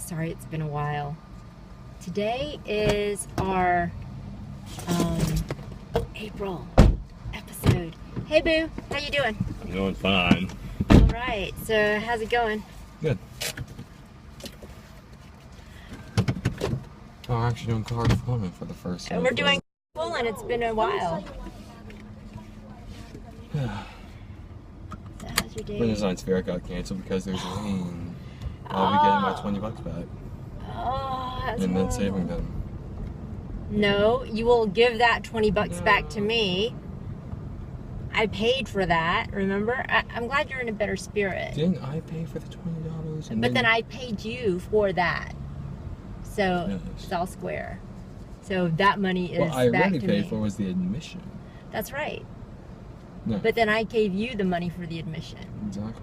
Sorry, it's been a while. Today is our April episode. Hey, Boo. How you doing? I'm doing fine. All right. So, how's it going? Good. Oh, we're actually doing CarFoolin for the first time. We're doing CarFoolin. It's been a while. Yeah. So how's your day? When the science fair got canceled because there's rain. I'll be getting my $20 back. Oh, that's and then horrible. saving them. No, you will give that $20 back to me. I paid for that, remember? I'm glad you're in a better spirit. Didn't I pay for the $20? But then I paid you for that. So Yes. it's all square. So that money is What I back really to paid me. for was the admission. That's right. No. But then I gave you the money for the admission. Exactly.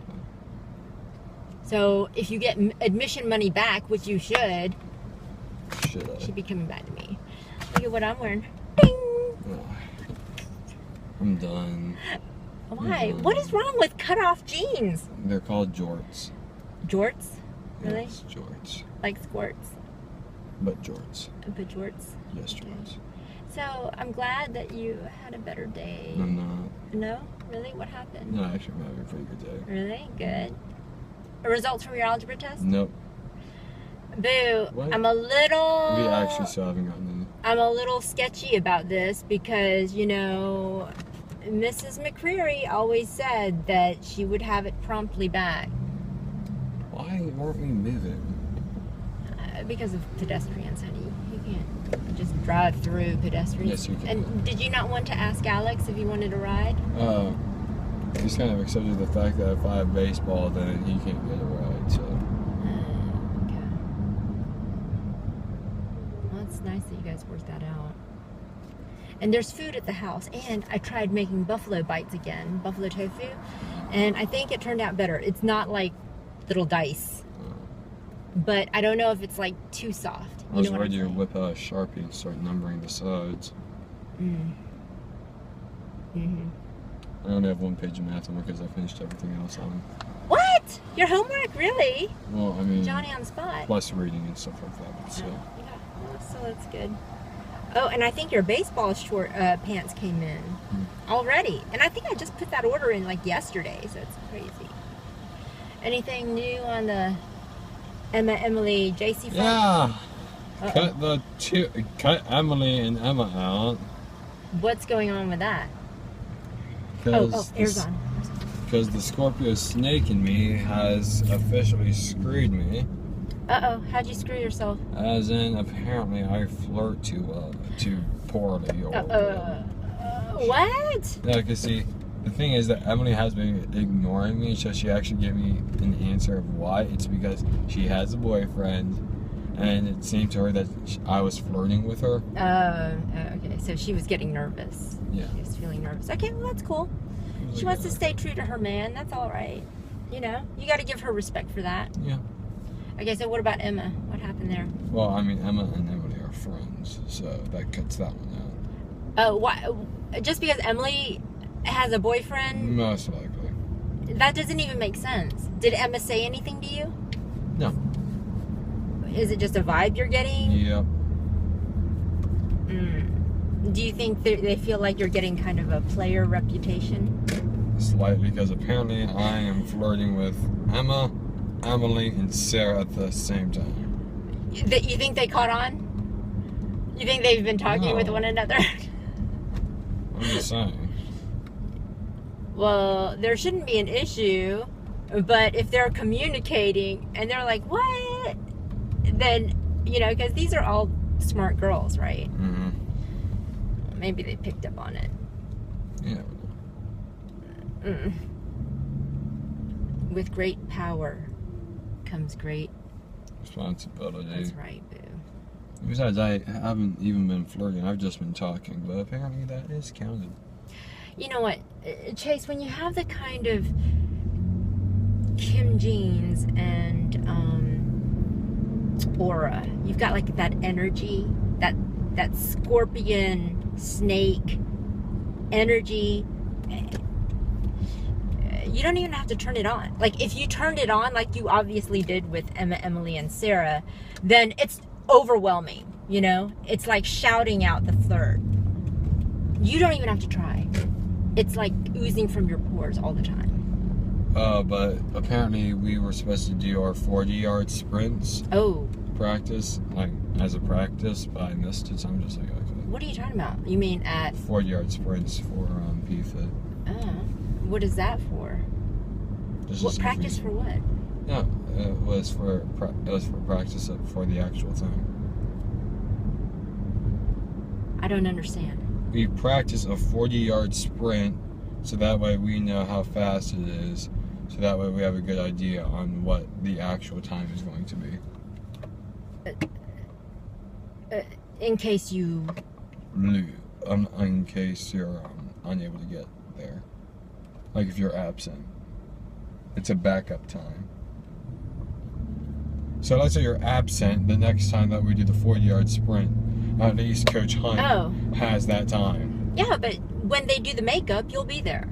So if you get admission money back, which you should, Should I? it should be coming back to me. Look at what I'm wearing. Ding! Oh, I'm done. Why? What is wrong with cut-off jeans? They're called jorts. Jorts? Really? Yes, jorts. Like squirts? But jorts. But jorts? Yes, jorts. So I'm glad that you had a better day. I'm not. No? Really? What happened? No, actually, I'm having a pretty good day. Really? Good. Results from your algebra test? Nope. Boo. What? I'm a little... We actually still haven't gotten any. I'm a little sketchy about this because, you know, Mrs. McCreary always said that she would have it promptly back. Why weren't we moving? Because of pedestrians, honey. You can't just drive through pedestrians. Yes, you can. And did you not want to ask Alex if he wanted a ride? He's kind of accepted the fact that if I have baseball, then he can't get a ride, so. Okay. Well, it's nice that you guys worked that out. And there's food at the house. And I tried making buffalo bites again, buffalo tofu. And I think it turned out better. It's not like little dice. But I don't know if it's like too soft. I was know what ready I'm to saying? whip out a Sharpie and start numbering the sides. I only have one page of math homework because I finished everything else on it. What? Your homework, really? Well, I mean, Johnny on the spot. plus reading and stuff like that, but still. Yeah, so that's good. Oh, and I think your baseball short pants came in already. And I think I just put that order in like yesterday, so it's crazy. Anything new on the Emily JC front? Yeah. Cut Emily and Emma out. What's going on with that? Oh, air's on. Because the Scorpio snake in me has officially screwed me. Uh-oh, how'd you screw yourself? As in, apparently, I flirt too poorly. Or what? Yeah, because see, the thing is that Emily has been ignoring me, so she actually gave me an answer of why. It's because she has a boyfriend, and it seemed to her that I was flirting with her. Okay, so she was getting nervous. Yeah. She was feeling nervous. Okay, well, that's cool. She wants to stay true to her man. That's all right. You know, you got to give her respect for that. Yeah. Okay, so what about Emma? What happened there? Well, I mean, Emma and Emily are friends, so that cuts that one out. Oh, why? Just because Emily has a boyfriend? Most likely. That doesn't even make sense. Did Emma say anything to you? No. Is it just a vibe you're getting? Yep. Do you think they feel like you're getting kind of a player reputation? Slightly, because apparently I am flirting with Emma, Emily, and Sarah at the same time. You think they caught on? You think they've been talking with one another? I'm just saying. Well, there shouldn't be an issue, but if they're communicating and they're like, what? Then, you know, because these are all smart girls, right? Mm-hmm. Maybe they picked up on it. Yeah. With great power comes great Responsibility. That's right, boo. Besides, I haven't even been flirting. I've just been talking, but apparently that is counted. You know what, Chase, when you have the kind of Kim jeans and aura, you've got like that energy, that scorpion snake energy. You don't even have to turn it on. Like, if you turned it on, like you obviously did with Emma, Emily, and Sarah, then it's overwhelming, you know? It's like shouting out the flirt. You don't even have to try. It's like oozing from your pores all the time. But apparently we were supposed to do our 40-yard sprints. Oh. Practice, like, as a practice, but I missed it, so I'm just like, okay. What are you talking about? You mean at... 40-yard sprints for PFIT. Oh. What is that for? What practice for what? No, it was for practice for the actual thing. I don't understand. We practice a 40-yard sprint, so that way we know how fast it is, so that way we have a good idea on what the actual time is going to be. In case you... in case you're unable to get there. Like if you're absent. It's a backup time. So let's say you're absent the next time that we do the 40-yard sprint. At least Coach Hunt has that time. Yeah, but when they do the makeup, you'll be there.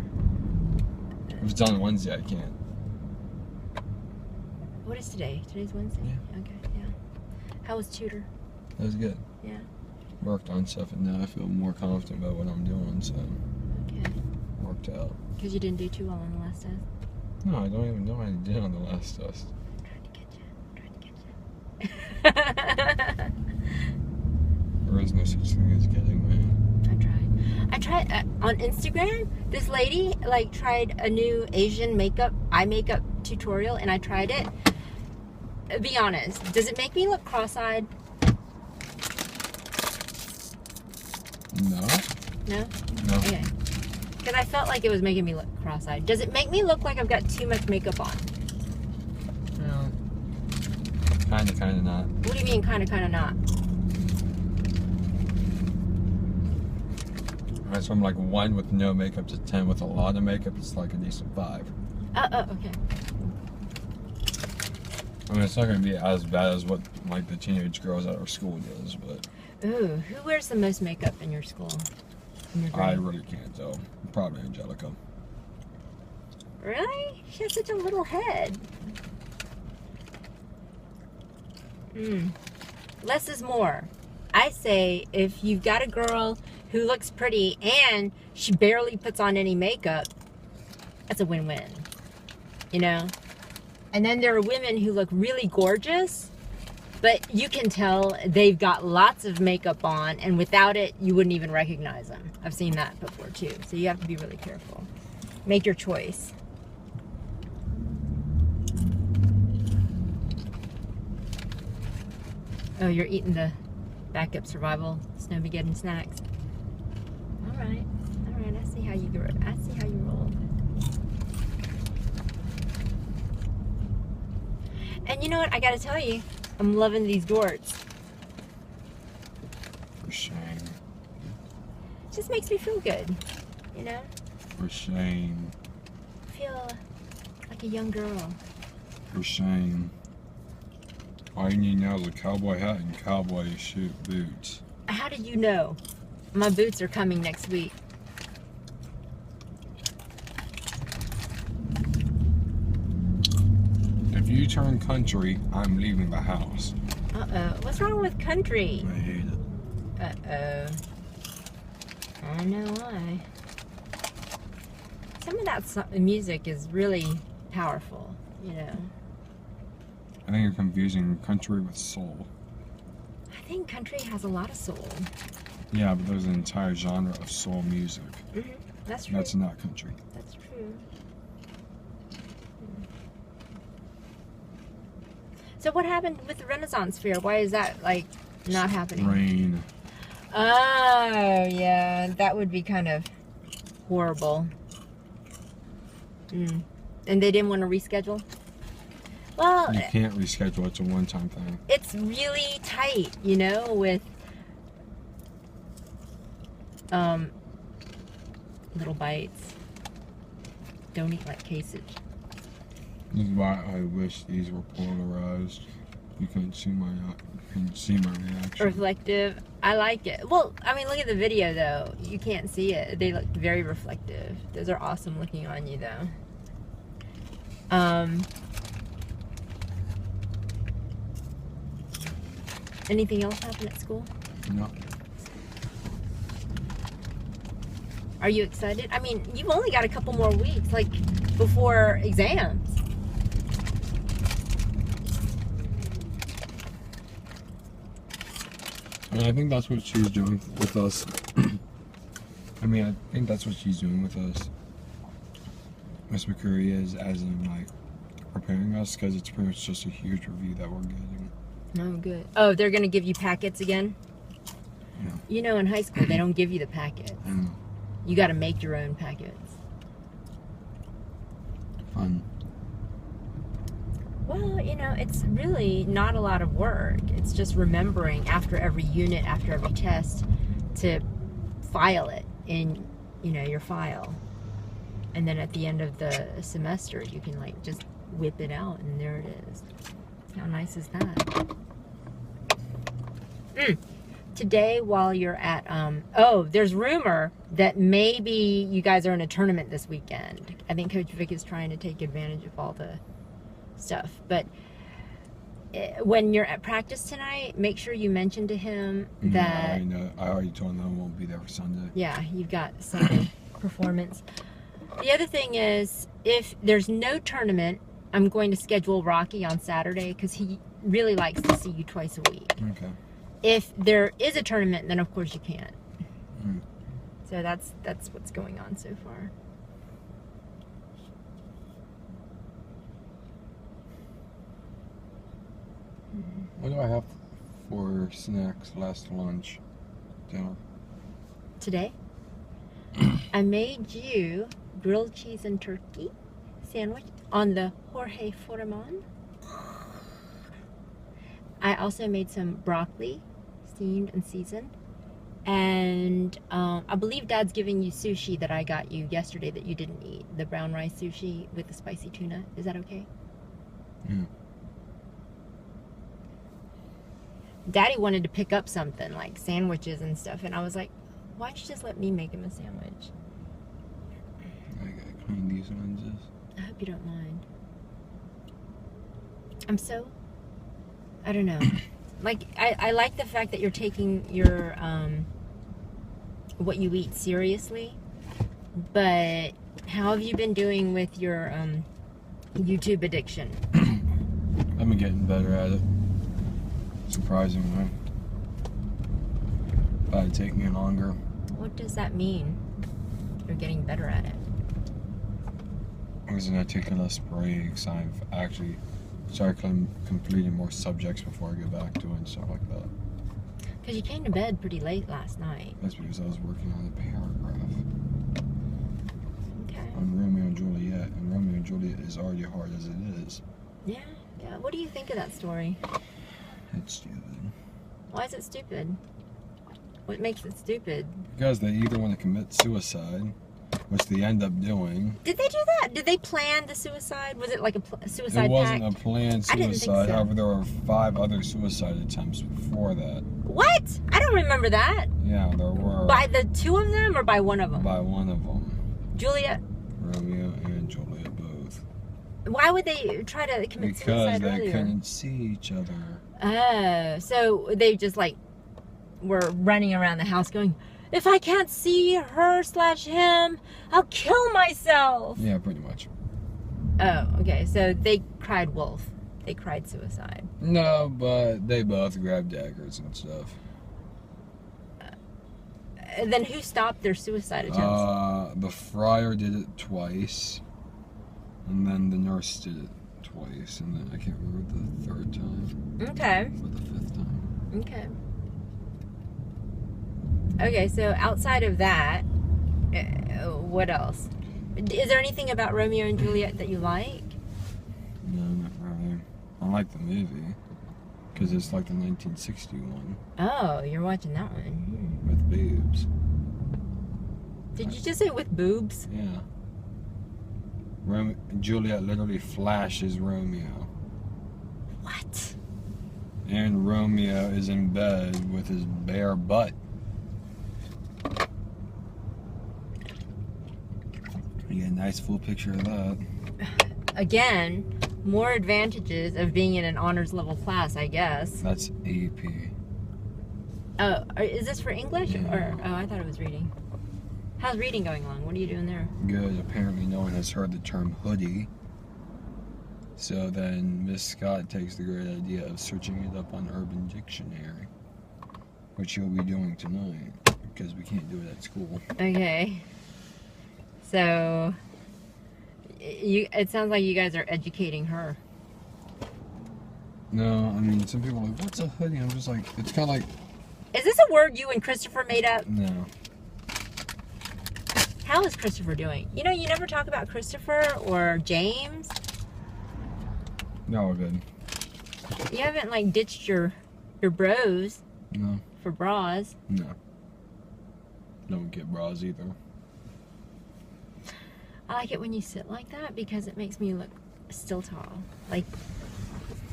If it's on Wednesday, I can't. What is today? Today's Wednesday? Yeah. Okay, yeah. How was tutor? That was good. Yeah. Worked on stuff, and now I feel more confident about what I'm doing, so... Okay. Worked out. Because you didn't do too well on the last test? No, I don't even know what I did on the last test. I'm trying to get you. There is no such thing as getting me. I tried on Instagram, this lady like tried a new Asian eye makeup tutorial, and I tried it. Be honest, does it make me look cross-eyed? No. No? No. Okay. Because I felt like it was making me look cross-eyed. Does it make me look like I've got too much makeup on? No. Kinda not. What do you mean kinda not? It's from like 1 with no makeup to 10 with a lot of makeup. It's like a decent 5. Okay. I mean, it's not going to be as bad as what like the teenage girls at our school does, but... Ooh, who wears the most makeup in your school? In your I grade? really can't tell. Probably Angelica. Really? She has such a little head. Less is more. I say if you've got a girl who looks pretty and she barely puts on any makeup, that's a win-win. You know? And then there are women who look really gorgeous, but you can tell they've got lots of makeup on, and without it, you wouldn't even recognize them. I've seen that before too. So you have to be really careful. Make your choice. Oh, you're eating the backup survival Snowmageddon snacks. All right, I see how you roll. And you know what? I gotta tell you, I'm loving these jorts. For shame. It just makes me feel good, you know? For shame. I feel like a young girl. For shame. All you need now is a cowboy hat and cowboy boots. How did you know? My boots are coming next week. If you turn country, I'm leaving the house. Uh-oh. What's wrong with country? I hate it. Uh-oh. I know why. Some of that music is really powerful, you know. I think you're confusing country with soul. I think country has a lot of soul. Yeah, but there's an entire genre of soul music. Mm-hmm. That's true. That's not country. That's true. So what happened with the Renaissance Fair? Why is that, like, not happening? Rain. Oh, yeah. That would be kind of horrible. And they didn't want to reschedule? Well, You can't reschedule. It's a one-time thing. it's really tight, you know, with little bites. Don't eat like Kasich. This is why I wish these were polarized. You couldn't see my reaction. Reflective. I like it. Well, I mean, look at the video though. You can't see it. They look very reflective. Those are awesome looking on you though. Anything else happen at school? No. Are you excited? I mean, you've only got a couple more weeks, like, before exams. And I think that's what she's doing with us. I think that's what she's doing with us. Miss McCurry is, as in, like, preparing us, because it's pretty much just a huge review that we're getting. Oh, good. Oh, they're going to give you packets again? Yeah. You know, in high school, they don't give you the packets. You got to make your own packets. Fun. Well, you know, it's really not a lot of work. It's just remembering after every unit, after every test, to file it in, you know, your file. And then at the end of the semester, you can, like, just whip it out, and there it is. How nice is that? Today, while you're at, there's rumor that maybe you guys are in a tournament this weekend. I think Coach Vic is trying to take advantage of all the stuff. But when you're at practice tonight, make sure you mention to him that... I already told him I won't be there for Sunday. Yeah, you've got Sunday performance. The other thing is, if there's no tournament, I'm going to schedule Rocky on Saturday because he really likes to see you twice a week. Okay. If there is a tournament, then of course you can't. So that's what's going on so far. What do I have for snacks, last lunch, dinner? Today, I made you grilled cheese and turkey sandwich on the Jorge Foreman. I also made some broccoli, steamed and seasoned. And I believe Dad's giving you sushi that I got you yesterday that you didn't eat. The brown rice sushi with the spicy tuna. Is that okay? Yeah. Daddy wanted to pick up something like sandwiches and stuff. And I was like, why don't you just let me make him a sandwich? I gotta clean these lenses. I hope you don't mind. I don't know. Like, I like the fact that you're taking your, what you eat seriously. But how have you been doing with your, YouTube addiction? I've been getting better at it. Surprisingly. But it's taking me longer. What does that mean? You're getting better at it. Because I'm taking less breaks. I've actually started completing more subjects before I get back to it and stuff like that. Because you came to bed pretty late last night. That's because I was working on the paragraph. Okay. On Romeo and Juliet. And Romeo and Juliet is already hard as it is. Yeah. What do you think of that story? It's stupid. Why is it stupid? What makes it stupid? Because they either want to commit suicide, which they end up doing. Did they do that? Did they plan the suicide? Was it like a suicide pact? It wasn't a planned suicide. I didn't think so. However, there were 5 other suicide attempts before that. What? I don't remember that. Yeah, there were. By the 2 of them or by one of them? By one of them. Juliet? Romeo and Juliet both. Why would they try to commit suicide Because earlier? they couldn't see each other. Oh, so they just like were running around the house going, if I can't see her/him, I'll kill myself. Yeah, pretty much. Oh, okay. So they cried wolf. They cried suicide. No, but they both grabbed daggers and stuff. Then who stopped their suicide attempts? The friar did it twice. And then the nurse did it twice. And then I can't remember the 3rd time. Okay. Or the 5th time. Okay. Okay, so outside of that, what else? Is there anything about Romeo and Juliet that you like? No, not really. I like the movie. Because it's like the 1961. Oh, you're watching that one. With boobs. Did you just say with boobs? Yeah. Juliet literally flashes Romeo. What? And Romeo is in bed with his bare butt. You get a nice full picture of that. again, more advantages of being in an honors level class, I guess. That's AP. Oh, is this for English? Yeah. Or, oh, I thought it was reading. How's reading going along? What are you doing there? Good. Apparently no one has heard the term hoodie. So then Miss Scott takes the great idea of searching it up on Urban Dictionary, which you'll be doing tonight, because we can't do it at school. Okay. So, it sounds like you guys are educating her. No, I mean, some people are like, what's a hoodie? I'm just like, it's kind of like... Is this a word you and Christopher made up? No. How is Christopher doing? You know, you never talk about Christopher or James. No, we're good. You haven't, like, ditched your bros No. for bras. No. Don't get bras either. I like it when you sit like that because it makes me look still tall. Like,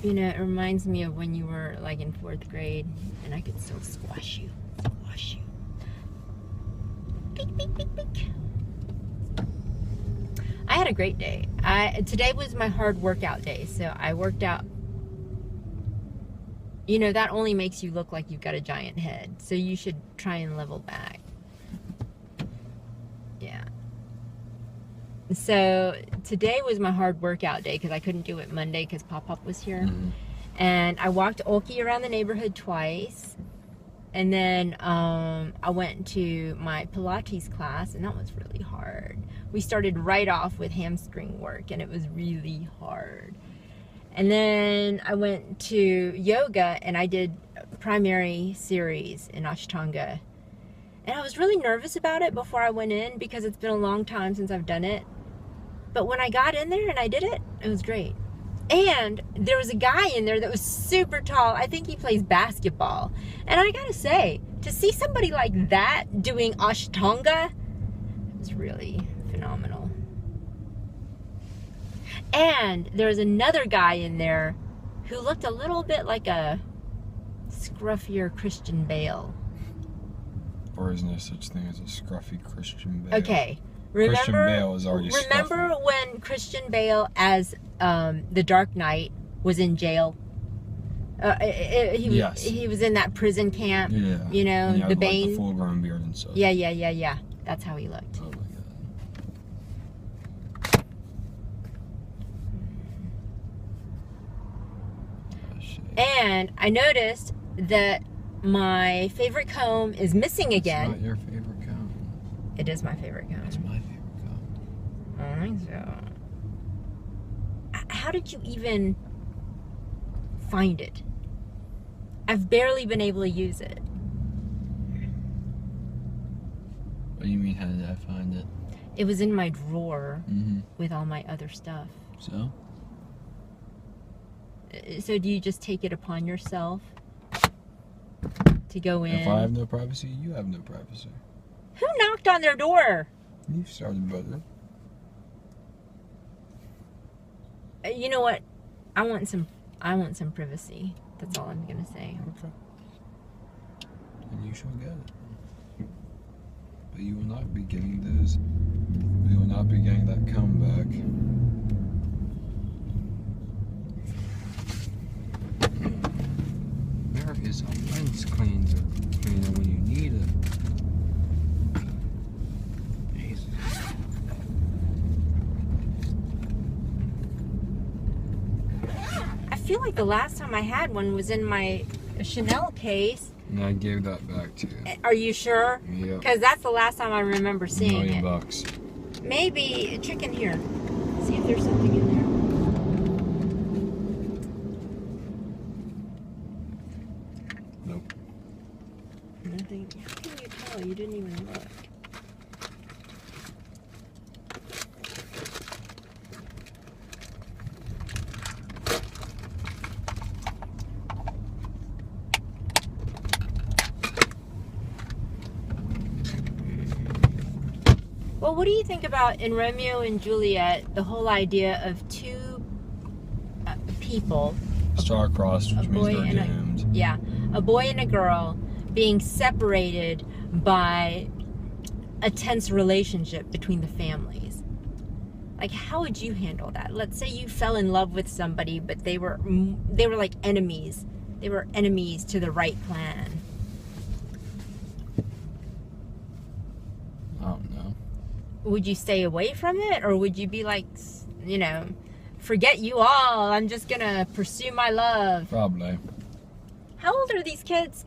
you know, it reminds me of when you were, like, in 4th grade and I could still squash you. Squash you. Beak, beak, beak, beak. I had a great day. Today was my hard workout day, so I worked out. You know, that only makes you look like you've got a giant head, so you should try and level back. Yeah. So today was my hard workout day because I couldn't do it Monday because Pop-Pop was here. Mm-hmm. And I walked Olkey around the neighborhood twice. And then I went to my Pilates class, and that was really hard. We started right off with hamstring work, and it was really hard. And then I went to yoga, and I did primary series in Ashtanga. And I was really nervous about it before I went in because it's been a long time since I've done it. But when I got in there and I did it, it was great. And there was a guy in there that was super tall. I think he plays basketball. And I gotta say, to see somebody like that doing Ashtanga was really phenomenal. And there was another guy in there who looked a little bit like a scruffier Christian Bale. Or is no such thing as a scruffy Christian Bale? Okay. Christian Bale is already Remember scruffy. when Christian Bale as the Dark Knight was in jail? Yes. He was in that prison camp. Yeah. You know, and he had, the like, Bane. the full-grown beard and stuff. Yeah. That's how he looked. Oh my god. Oh, shit. And I noticed that my favorite comb is missing again. It's not your favorite comb. It is my favorite comb. It's my favorite comb. I think so. How did you even find it? I've barely been able to use it. What do you mean, how did I find it? It was in my drawer Mm-hmm. with all my other stuff. So? So do you just take it upon yourself to go in? If I have no privacy, you have no privacy. Who knocked on their door? You started, brother. You know what? I want some privacy. That's all I'm gonna say. Okay. And you shall get it. But you will not be getting those. We will not be getting that comeback. Where is a lens cleanser? Cleaner when you need it. Jesus. I feel like the last time I had one was in my Chanel case. And I gave that back to you. Are you sure? Yep. Because that's the last time I remember seeing it. $1,000,000. Maybe check in here. See if there's something in there. Nope. Nothing. How can you tell? You didn't even look. Well, what do you think about in Romeo and Juliet, the whole idea of two people, Star-crossed, which means they're and doomed. a boy and a girl being separated by a tense relationship between the families? Like, how would you handle that? Let's say you fell in love with somebody, but they were like enemies. They were enemies to the right plan. I don't know. Would you stay away from it, or would you be like, you know, forget you all, I'm just gonna pursue my love? Probably. How old are these kids?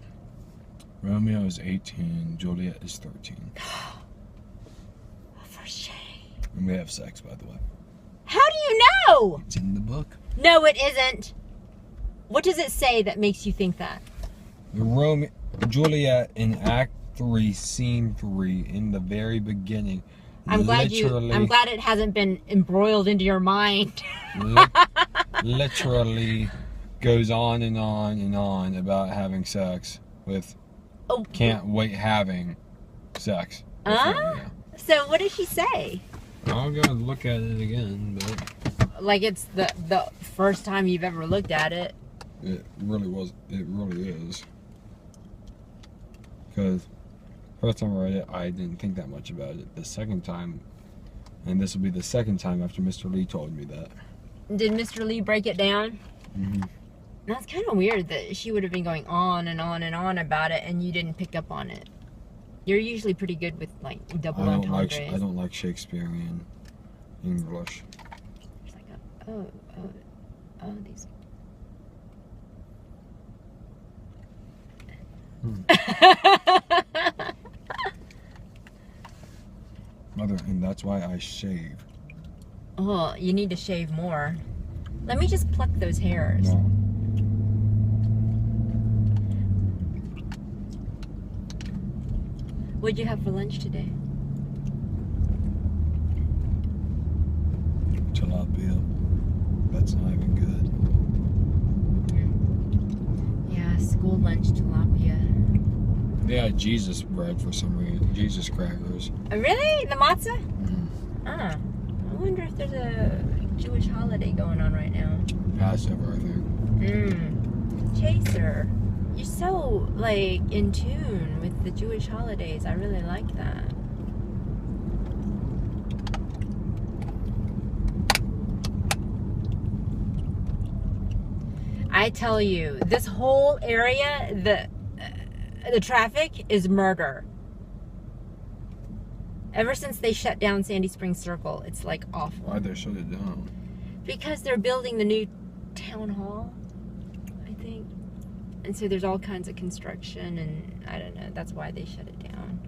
Romeo is 18, Juliet is 13. For shame. And we have sex, by the way. How do you know? It's in the book. No, it isn't. What does it say that makes you think that? Juliet in Act 3, Scene 3, in the very beginning. I'm glad it hasn't been embroiled into your mind. Literally goes on and on and on about having sex with can't wait having sex. Yeah. So what does she say? I'll go look at it again, but like it's the first time you've ever looked at it. It really is. Because first time I read it, I didn't think that much about it. The second time, and this will be the second time after Mr. Lee told me that. Did Mr. Lee break it down? Mm-hmm. That's kind of weird that she would have been going on and on and on about it and you didn't pick up on it. You're usually pretty good with like double entendres. I don't like Shakespearean English. It's like, these. Mother, and that's why I shave. Oh, you need to shave more. Let me just pluck those hairs. No. What'd you have for lunch today? Tilapia. That's not even good. Yeah, school lunch tilapia. They had Jesus bread for some reason. Jesus crackers. Really? The matzah? Mm-hmm. I wonder if there's a Jewish holiday going on right now. Passover, I think. Chaser. You're so, like, in tune with the Jewish holidays. I really like that. I tell you, this whole area, the traffic is murder. Ever since they shut down Sandy Springs Circle, it's, like, awful. Why'd they shut it down? Because they're building the new town hall, I think. And so there's all kinds of construction, and I don't know, that's why they shut it down.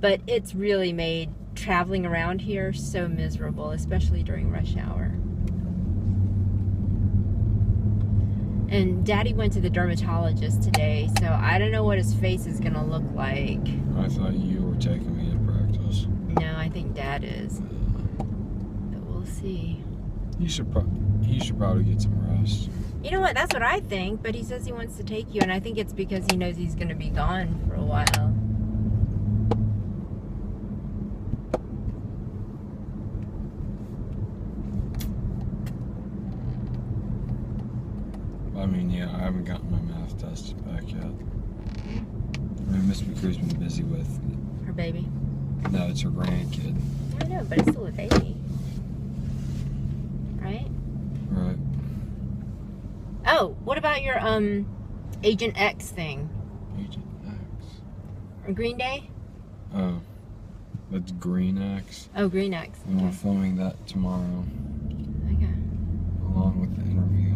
But it's really made traveling around here so miserable, especially during rush hour. And Daddy went to the dermatologist today, so I don't know what his face is gonna look like. I thought you were taking me to practice. No, I think Dad is. But we'll see. He should probably get some rest. You know what? That's what I think. But he says he wants to take you, and I think it's because he knows he's going to be gone for a while. I mean, yeah, I haven't gotten my math test back yet. I mean, Miss McCree's been busy with Her baby. No, it's her grandkid. I know, but it's still a baby. Right? Right. Oh, what about your Agent X thing? Agent X. Or Green Day? Oh, that's Green X. Oh, Green X. And we're Okay. filming that tomorrow, Okay. along with the interview.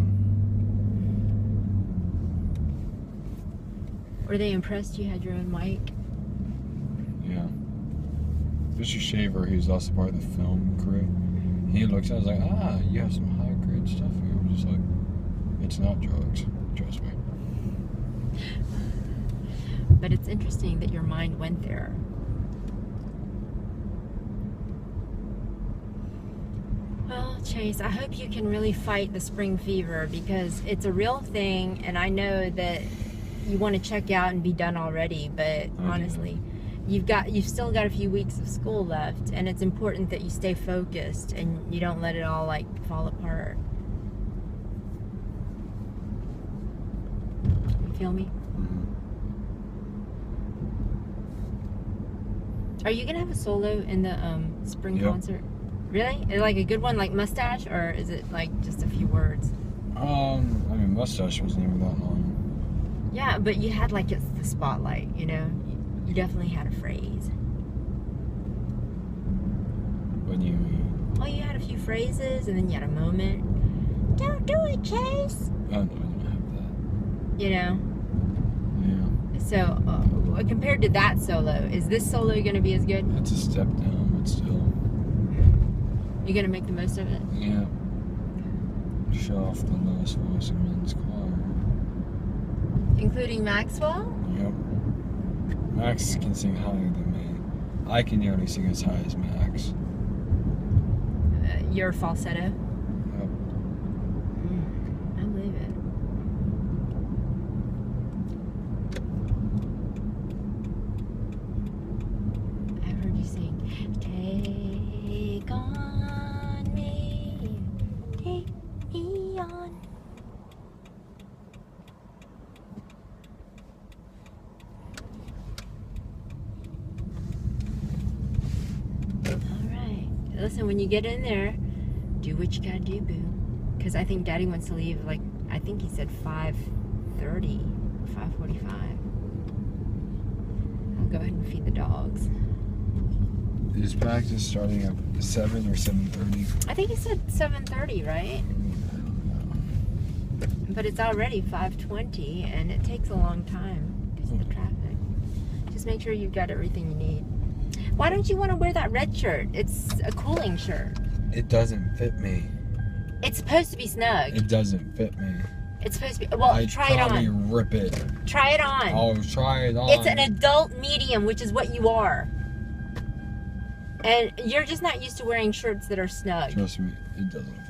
Were they impressed you had your own mic? Yeah. Mr. Shaver, who's also part of the film crew, he looks at it, I was like, you have some high-grade stuff here. I'm just like, it's not drugs. Trust me. But it's interesting that your mind went there. Well, Chase, I hope you can really fight the spring fever because it's a real thing, and I know that you want to check out and be done already, but honestly, you've still got a few weeks of school left, and it's important that you stay focused and you don't let it all like fall apart. You feel me? Mm-hmm. Are you gonna have a solo in the spring concert? Really? Is it like a good one, like mustache, or is it like just a few words? I mean, mustache wasn't even that long. Yeah, but you had like it's the spotlight, you know? You definitely had a phrase. What do you mean? Well, you had a few phrases, and then you had a moment. Don't do it, Chase! Oh, no, I don't have that. You know? Yeah. So, compared to that solo, is this solo going to be as good? That's a step down, but still. You going to make the most of it? Yeah. Show off the lowest voice in men's choir. Including Maxwell? Yep. Max can sing higher than me. I can nearly sing as high as Max. Your falsetto? Yep. I believe it. I've heard you sing, take on me, take me on. Alright. Listen, when you get in there, do what you gotta do, boo. Because I think Daddy wants to leave, like, I think he said 5:30, 5:45. I'll go ahead and feed the dogs. Is practice starting at 7 or 7:30? I think he said 7:30, right? But it's already 5:20, and it takes a long time because of the traffic. Just make sure you've got everything you need. Why don't you want to wear that red shirt? It's a cooling shirt. It doesn't fit me. It's supposed to be snug. It doesn't fit me. It's supposed to be. Well, try it probably on. rip it. Try it on. I'll try it on. It's an adult medium, which is what you are. And you're just not used to wearing shirts that are snug. Trust me, it doesn't